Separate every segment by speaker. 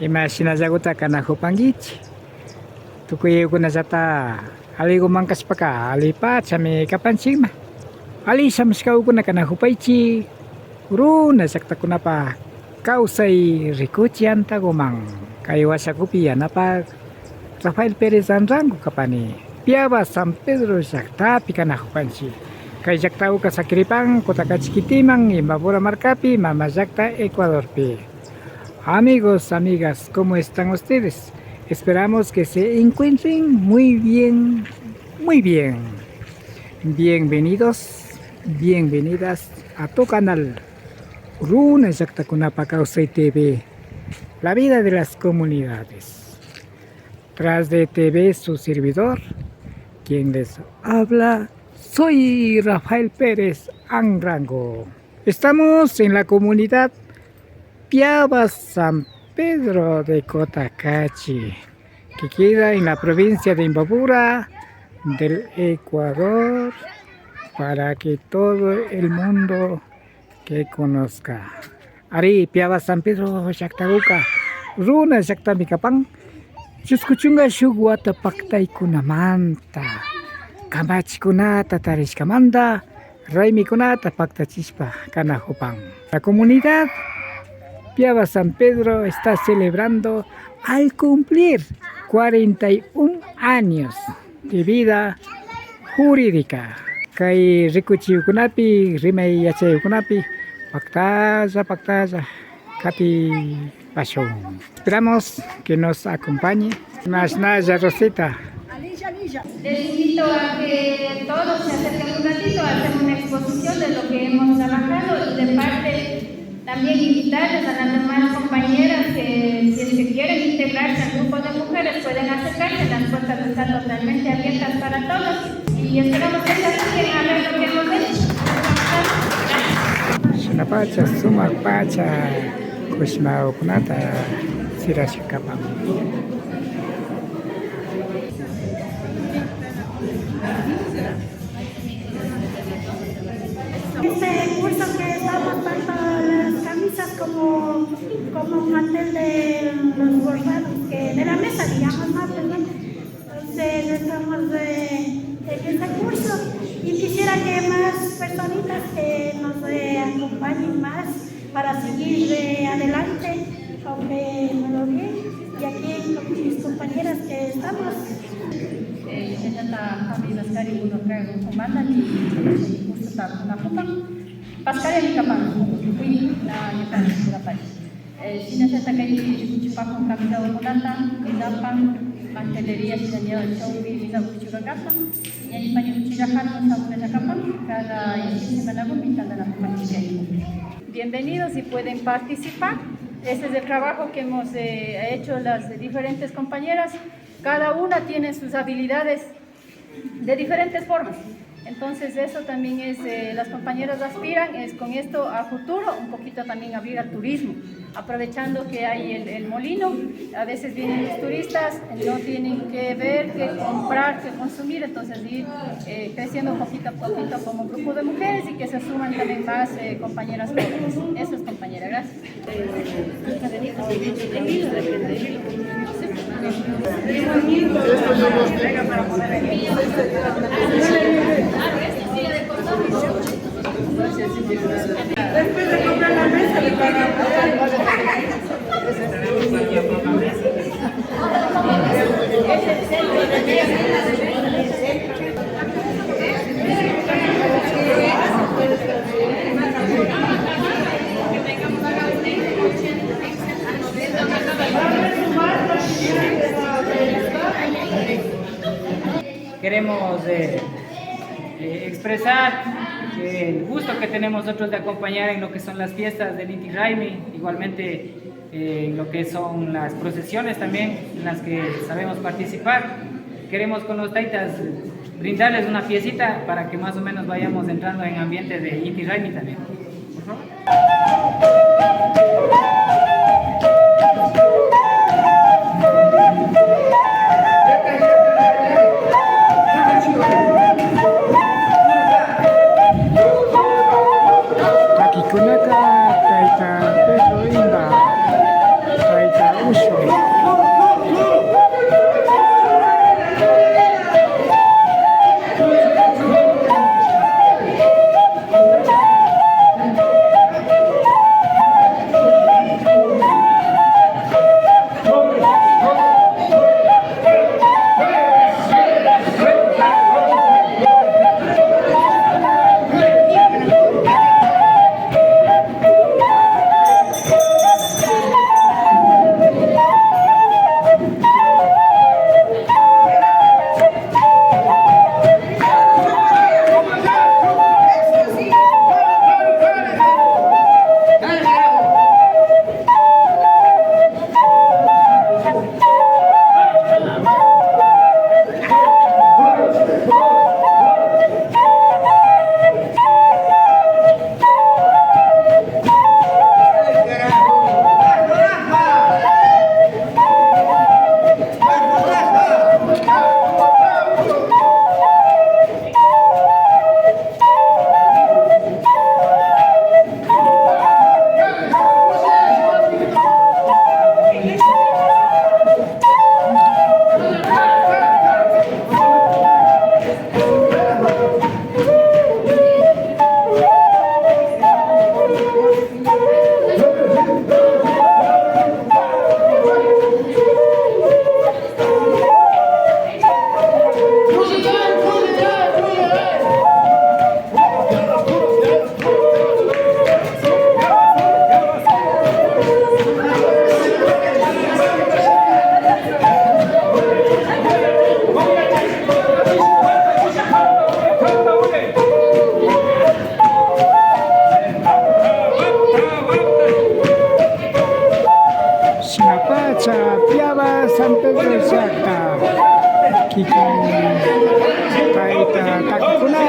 Speaker 1: Imaginazaguta kanahupangichi. Tukuyukunallata alligumankaspaka allipachami kapanchikma. Allishamashkawkuna kanahupaychi runa llaqtakunapa kawsay rikuchi antagoman kay washakupi yanapak Rafael Pérez Ranrango kapani Piaba San Pedro llaqtapi kanahupanchik. Kay llaqtawqa Sacripan Kutaqachikitiman Imbabura markapi mama llaqta Ecuadorpi. Amigos, amigas, ¿cómo están ustedes? Esperamos que se encuentren muy bien, muy bien. Bienvenidos, bienvenidas a tu canal Runa Llaqtakunapa Kawsay TV, la vida de las comunidades. Tras de TV su servidor, quien les habla, soy Rafael Pérez Ranrango. Estamos en la comunidad Piaba San Pedro de Cotacachi, que queda en la provincia de Imbabura del Ecuador, para que todo el mundo que conozca. Ari Piaba San Pedro llaqtakuqa runa llaqtamikapan chuskuchunqa shuk wata paktaykunamanta kamachikunata tarishkamanta raymikunata paktachispa kanahupan. La comunidad Piaba San Pedro está celebrando al cumplir 41 años de vida jurídica. Kay rikuchiyukunapi, rimay yachayukunapi, paktalla, kapi pasión. Esperamos que nos acompañe. Más nada, Rosita.
Speaker 2: Les invito a que todos se acerquen un ratito a hacer una exposición de lo que hemos trabajado y de parte también invitarles a las demás compañeras que si es que quieren integrarse al grupo de mujeres pueden acercarse, las puertas están totalmente abiertas para todos y esperamos que se acerquen a ver lo que hemos hecho.
Speaker 1: Sunapacha, sumapacha, kushmao kunata, sirashikapam.
Speaker 3: Este curso que estamos tanto las camisas como mantel de los bordados que de la mesa, digamos, ¿no? Perdón. Entonces estamos en este curso y quisiera que más personitas nos acompañen más para seguir adelante, aunque no lo bien, y aquí con mis compañeras que estamos.
Speaker 2: Pascal Capán, fui la Nepal. Si necesita que yo con camisa o mulata, Lidapan, mantelería, si dañado el show, Vida Buchuragapa, y ahí para Buchurajan, nos vamos a Capan, cada semana vomitando la compañía. Bienvenidos y pueden participar. Este es el trabajo que hemos hecho las diferentes compañeras. Cada una tiene sus habilidades de diferentes formas. Entonces eso también es, las compañeras aspiran, es con esto a futuro, un poquito también abrir al turismo, aprovechando que hay el molino, a veces vienen los turistas, no tienen que ver, que comprar, que consumir, entonces ir creciendo poquito a poquito como grupo de mujeres y que se suman también más compañeras jóvenes. Eso es, compañera, gracias.
Speaker 3: Después de comprar la mesa le pagamos.
Speaker 4: Queremos expresar el gusto que tenemos nosotros de acompañar en lo que son las fiestas del Inti Raymi, igualmente en lo que son las procesiones también en las que sabemos participar. Queremos con los taitas brindarles una piecita para que más o menos vayamos entrando en ambiente de Inti Raymi también. Por favor.
Speaker 1: Takikunaka, taita Pedro Inda, taita Uso.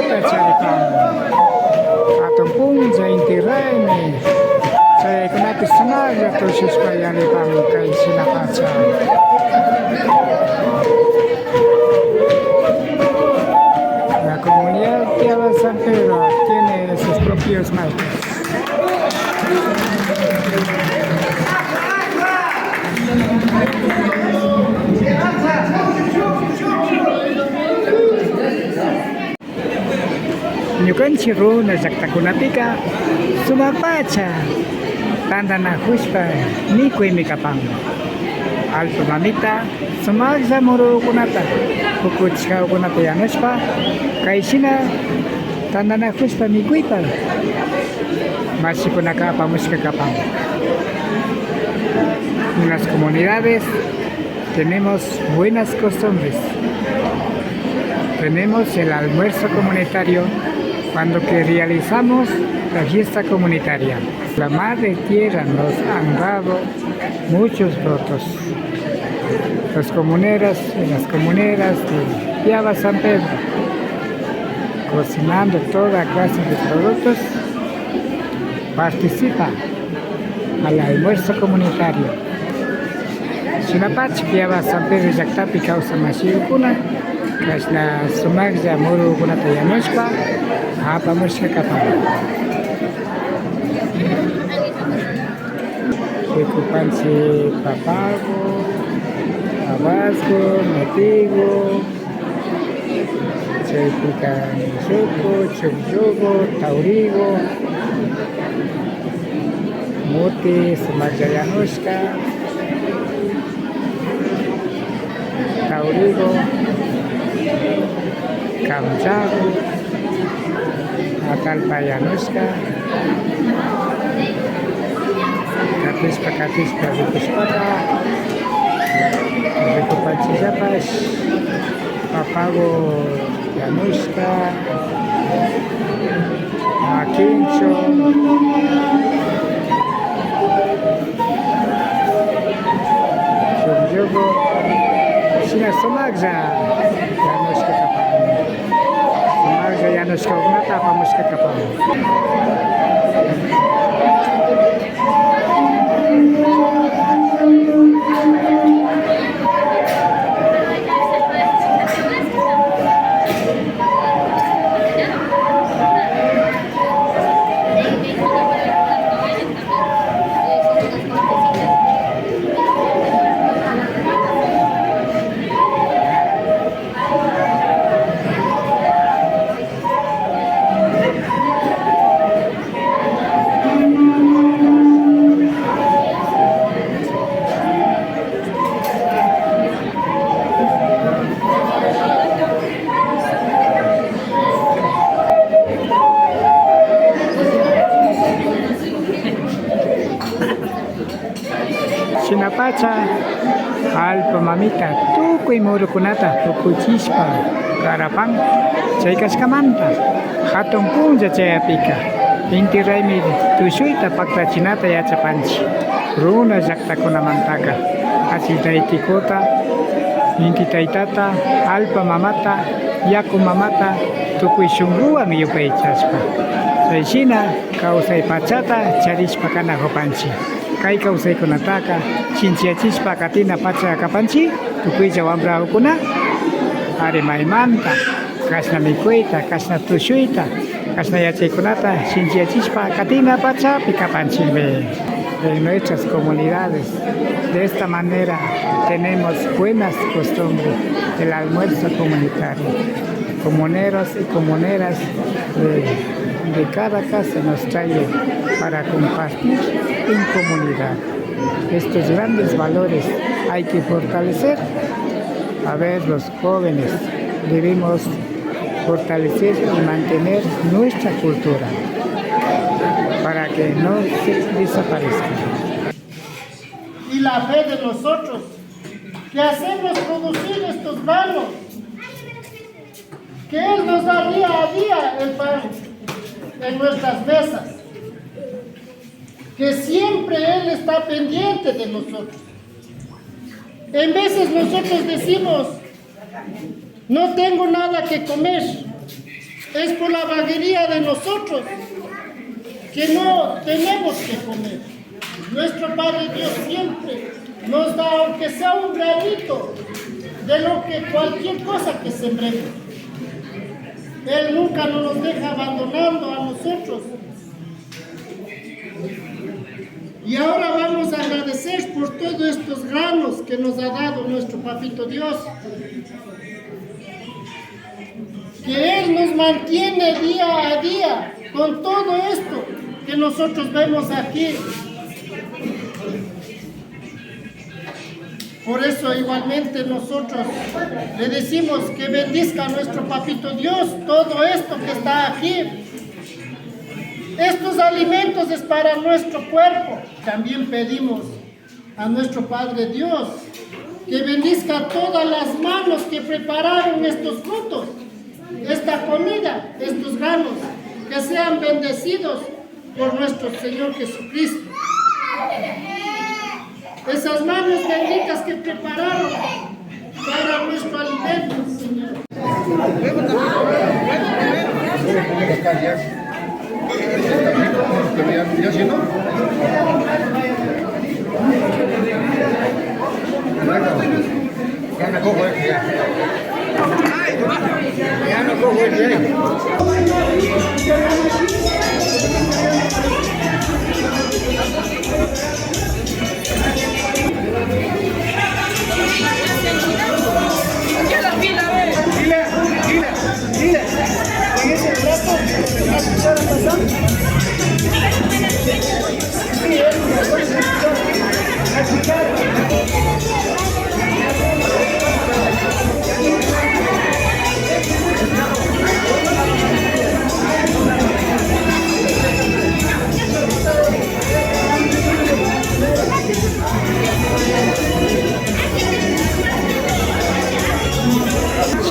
Speaker 1: kunata charipan. Atong punja inti raimi. Saya kunata samaga tushis payalipan kay sinapacha. La comunidad Piaba San Pedro tiene sus propios maestros. Nyukan ciru na jakta kunapika sumapacha tanda na huspa ni kue mikapang alto mamita sumagza moro kunata kukuchka kunata yanuspa kaisina tanda na huspa mi kuipa masi kunaka pamuska kapang. En las comunidades tenemos buenas costumbres. Tenemos el almuerzo comunitario cuando que realizamos la fiesta comunitaria. La Madre Tierra nos han dado muchos frutos. Las comuneras y las comuneras de Piaba San Pedro, cocinando toda clase de productos, participan al almuerzo comunitario. Sinapach Piaba San Pedro Yaktapi causa Mashilkuna, Kashna Sumagja Muru Kunata Yanushpa, Apa Mushka Kapang. Ocupanse Papago, Tabasco, Metigo, Chepica Choco, Chukyogo, Taurigo, Mote, Sumagja Yanushka, Taurigo, Kamchago, Atalpa Yanushka, Katispa, Vicuspata, Vicupachillapas, Papago Yanushka, Maquincho, Chumyogo, Sina Somagza Yanushka Kapang. Somagza Yanushka Ugnata Pamushka Kapang. Sinapacha, alpa mamita, tukuy murukunata, tukuchispa, karapang, chaykaskamanta, hatun punja chayapika, inti raymi tushuyta paktachinata yachapanchi, runa llaqtakunamantaka, asitaytikota, inti taytata, alpa mamata, yaku mamata, tukuy shunruwan yupaychaspa, chayshina kawsay pachata charishpa kana hupanchi. Kay kawsaykunataqa chinchiyachispa katina pacha kapanchi tukuylla wambraykuna ari maymanta kashna mikuyta kashna tushuyta kashna yachaykunata chinchiyachispa katina pachapi kapanchikmi. En nuestras comunidades de esta manera tenemos buenas costumbres del almuerzo comunitario. Comuneros y comuneras de cada casa nos traen para compartir en comunidad. Estos grandes valores hay que fortalecer. A ver, los jóvenes debemos fortalecer y mantener nuestra cultura para que no se desaparezca.
Speaker 5: Y la fe de nosotros que hacemos producir estos granos, que Él nos da día a día el pan en nuestras mesas, que siempre Él está pendiente de nosotros. En veces nosotros decimos, no tengo nada que comer, es por la vaguería de nosotros que no tenemos que comer. Nuestro Padre Dios siempre nos da, aunque sea un granito, de lo que cualquier cosa que sembremos. Él nunca nos deja abandonando a nosotros. Y ahora vamos a agradecer por todos estos granos que nos ha dado nuestro Papito Dios. Que Él nos mantiene día a día con todo esto que nosotros vemos aquí. Por eso igualmente nosotros le decimos que bendizca a nuestro Papito Dios todo esto que está aquí. Estos alimentos es para nuestro cuerpo. También pedimos a nuestro Padre Dios que bendizca todas las manos que prepararon estos frutos, esta comida, estos granos, que sean bendecidos por nuestro Señor Jesucristo. Esas manos benditas que prepararon para nuestro alimento, Señor.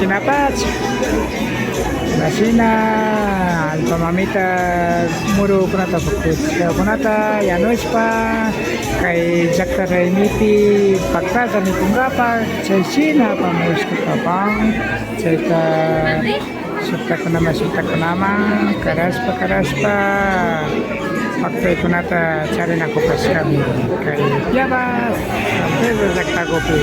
Speaker 1: Sinapach, Nasina, Alpamamita, Muru Kunata Pukus, Kunata, Yanushpa, Kai Jakta Raimiti, Pakta, Nikungapa, China, Pamus Kapang, Cheta, Sutta Kunama, Karaspa, Pakta Kunata, Charina Kopas kami, Kai Yabas, Jakta Gopi.